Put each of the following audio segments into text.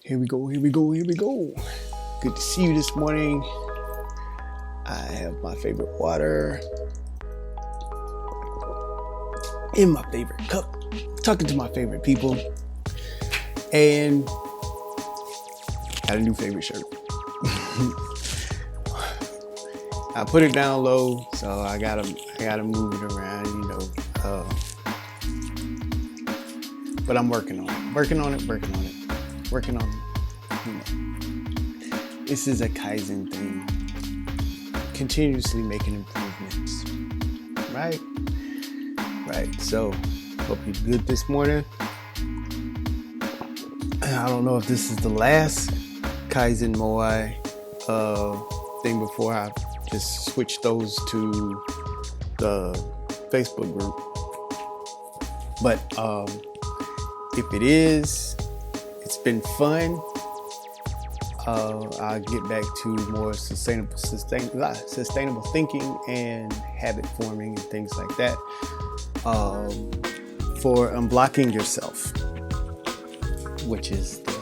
Here we go. Good to see you this morning. I have my favorite water in my favorite cup, talking to my favorite people, and got a new favorite shirt. I put it down low, so I gotta move it around, but I'm working on it. This is a Kaizen thing. Continuously making improvements. Right. So, hope you're good this morning. I don't know if this is the last Kaizen Moai thing before I just switch those to the Facebook group. But if it is, it's been fun. I'll get back to more sustainable thinking and habit forming and things like that. For unblocking yourself, which is the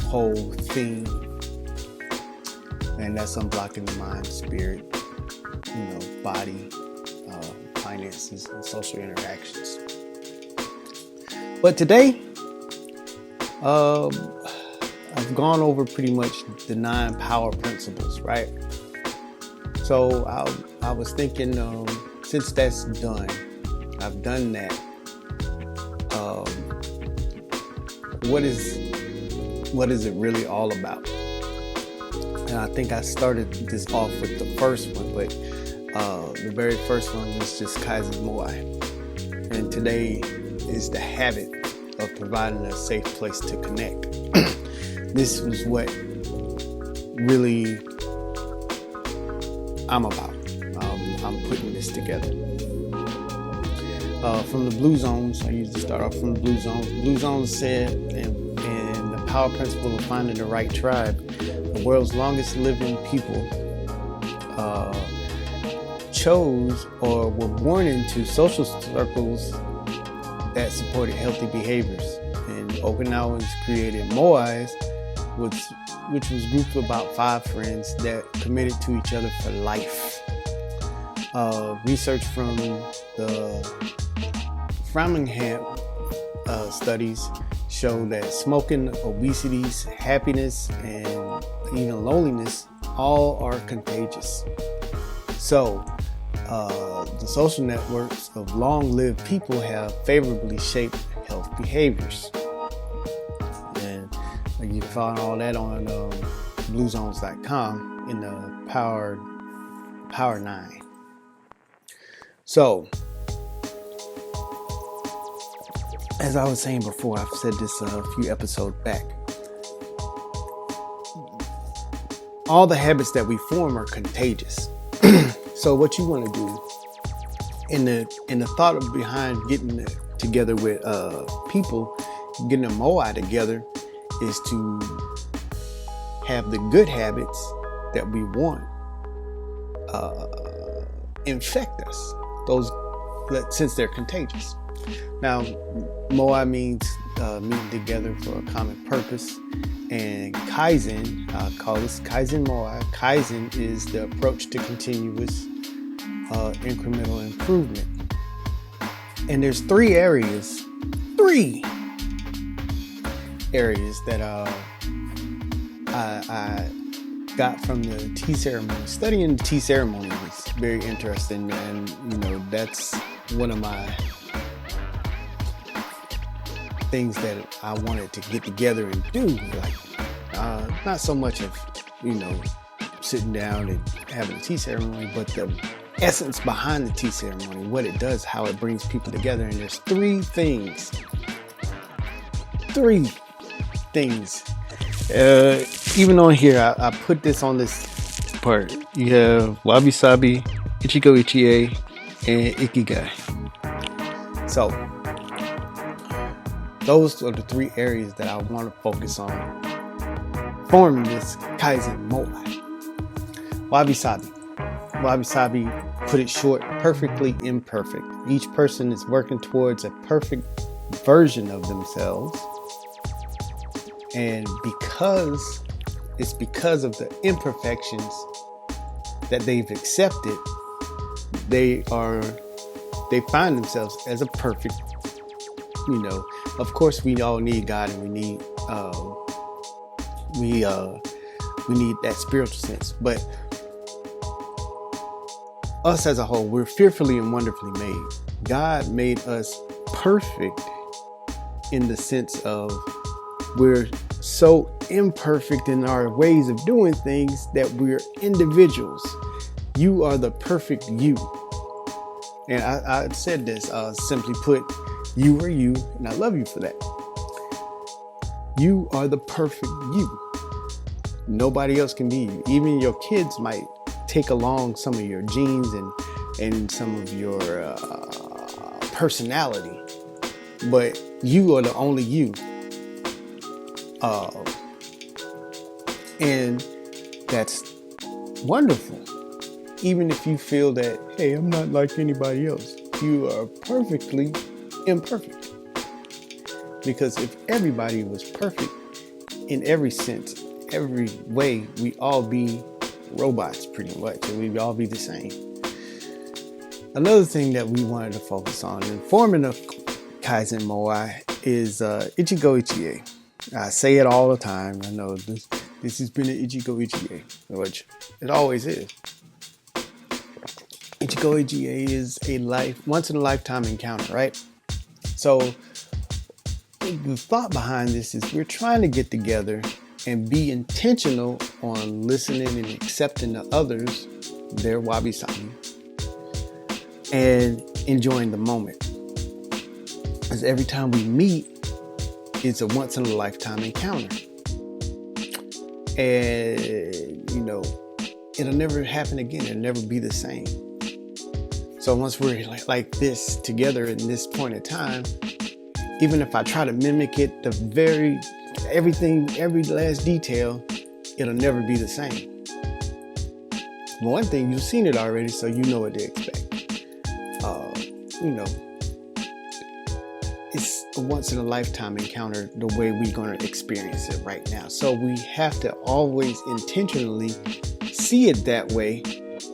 whole theme, and that's unblocking the mind, spirit, body, finances, and social interactions. But today, I've gone over pretty much the 9 power principles, right? So I was thinking, since that's done, I've done that. What is it really all about? And I think I started this off with the first one, but the very first one was just Kaizen Moai. And today is the habit of providing a safe place to connect. This was what really I'm about. I'm putting this together. From the Blue Zones, I usually start off from the Blue Zones. Blue Zones said, and the power principle of finding the right tribe, the world's longest living people chose or were born into social circles that supported healthy behaviors. And Okinawans created moais, which was groups of about 5 friends that committed to each other for life. Research from the Framingham Studies show that smoking, obesity, happiness, and even loneliness all are contagious. So, the social networks of long-lived people have favorably shaped health behaviors. And you can find all that on bluezones.com in the Power 9. So, as I was saying before, I've said this a few episodes back. All the habits that we form are contagious. So what you want to do in the thought behind getting together with people, getting a moai together, is to have the good habits that we want infect us. Those, since they're contagious. Now, moai means meeting together for a common purpose, and Kaizen, I call this Kaizen Moai. Kaizen is the approach to continuous incremental improvement. And there's 3 areas that I got from the tea ceremony. Studying the tea ceremony was very interesting, and that's one of my things that I wanted to get together and do. Like, not so much of sitting down and having a tea ceremony, but the essence behind the tea ceremony, what it does, how it brings people together. And there's 3 things. Even on here, I put this on this part. You have Wabi Sabi, Ichigo Ichie, and Ikigai. So, those are the 3 areas that I want to focus on forming this Kaizen Moai. Wabi Sabi. Wabi Sabi, put it short, perfectly imperfect. Each person is working towards a perfect version of themselves. And it's because of the imperfections that they've accepted, they find themselves as a perfect, of course we all need God, and we need that spiritual sense, but us as a whole, we're fearfully and wonderfully made. God made us perfect in the sense of we're so imperfect in our ways of doing things that we're individuals. You are the perfect you. And I said this, simply put, you are you, and I love you for that. You are the perfect you. Nobody else can be you. Even your kids might take along some of your genes and some of your personality, but you are the only you. And that's wonderful. Even if you feel that, hey, I'm not like anybody else, you are perfectly imperfect. Because if everybody was perfect in every sense, every way, we all be robots pretty much, and we'd all be the same. Another thing that we wanted to focus on in forming a Kaizen Moai is Ichigo Ichie. I say it all the time. I know this has been an Ichigo Ichie, which it always is. Ichigo Ichie is a once in a lifetime encounter, right? So the thought behind this is we're trying to get together and be intentional on listening and accepting the others, their Wabi Sabi, and enjoying the moment. Because every time we meet, it's a once in a lifetime encounter. And, it'll never happen again. It'll never be the same. So once we're like this together in this point in time, even if I try to mimic it, every last detail, it'll never be the same. One thing, you've seen it already, so you know what to expect. It's a once in a lifetime encounter the way we're going to experience it right now. So we have to always intentionally see it that way.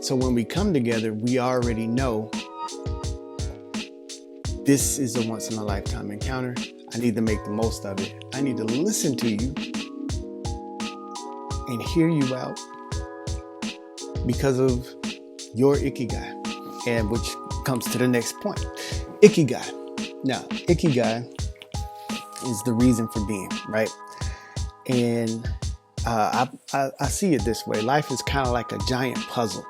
So when we come together, we already know this is a once in a lifetime encounter. I need to make the most of it. I need to listen to you and hear you out because of your Ikigai, and which comes to the next point. Ikigai. Now, Ikigai is the reason for being, right? And I see it this way. Life is kind of like a giant puzzle.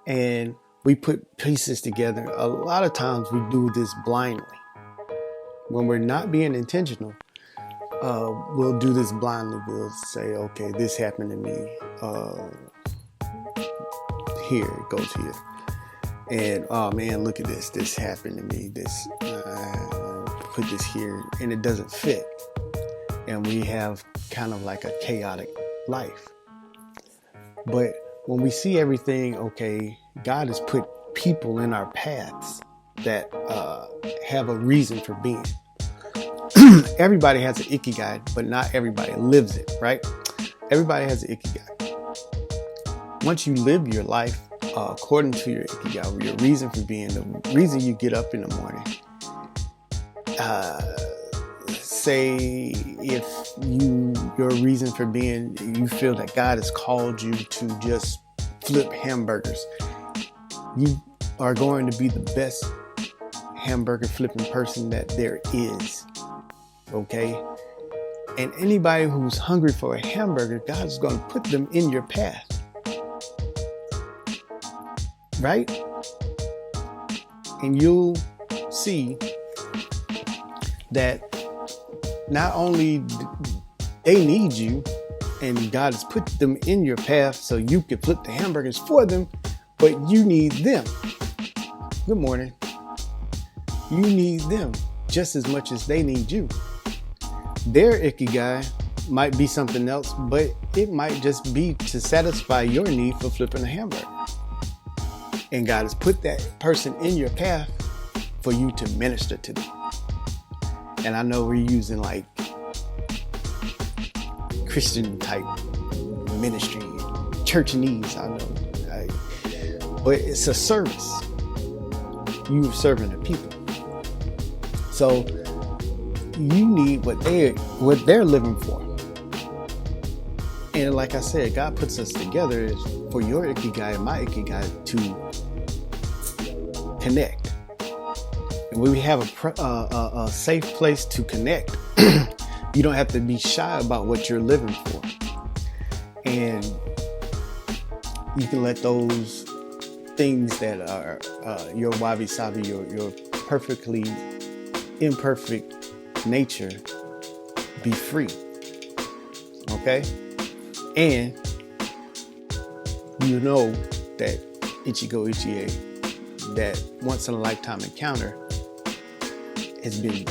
And we put pieces together. A lot of times we do this blindly. When we're not being intentional, we'll do this blindly. We'll say, okay, this happened to me. Here, it goes here. And, oh man, look at this. This happened to me. This, put this here, and it doesn't fit. And we have kind of like a chaotic life. But when we see everything, okay, God has put people in our paths that have a reason for being. Everybody has an Ikigai, but not everybody lives it, right? Everybody has an Ikigai. Once you live your life according to your Ikigai, your reason for being, the reason you get up in the morning, say if your reason for being, you feel that God has called you to just flip hamburgers, you are going to be the best hamburger flipping person that there is. Okay? And anybody who's hungry for a hamburger, God is going to put them in your path. Right? And you'll see that not only they need you, and God has put them in your path so you can flip the hamburgers for them, but you need them. Good morning. You need them just as much as they need you. Their Ikigai might be something else, but it might just be to satisfy your need for flipping a hamburger. And God has put that person in your path for you to minister to them. And I know we're using like Christian type ministry, churchanese, I know, right? But it's a service. You're serving the people. So you need what they're living for. And like I said, God puts us together is for your ikigai and my ikigai to connect. And when we have a safe place to connect, you don't have to be shy about what you're living for. And you can let those things that are your Wabi Sabi, your perfectly imperfect nature be free. Okay? And you know that Ichigo Ichie, that once in a lifetime encounter, has been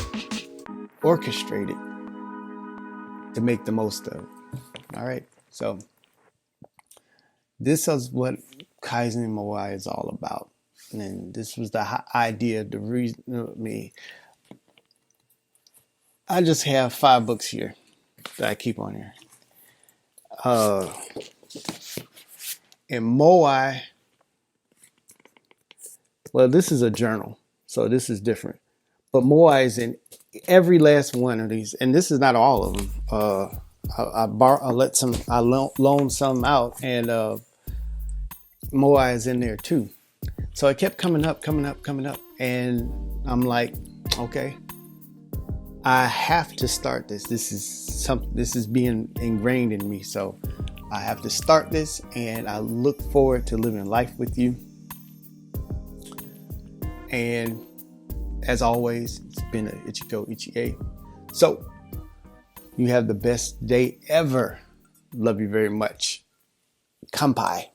orchestrated to make the most of it. All right? So this is what Kaizen Moai is all about. And this was the idea, the reason, I just have 5 books here that I keep on here. And Moai, well, this is a journal, so this is different. But Moai is in every last one of these, and this is not all of them. I loaned some out, and Moai is in there too. So it kept coming up, and I'm like, okay, I have to start this. This is being ingrained in me, so I have to start this, and I look forward to living life with you. And as always, it's been an Ichigo Ichie. So you have the best day ever. Love you very much. Kampai.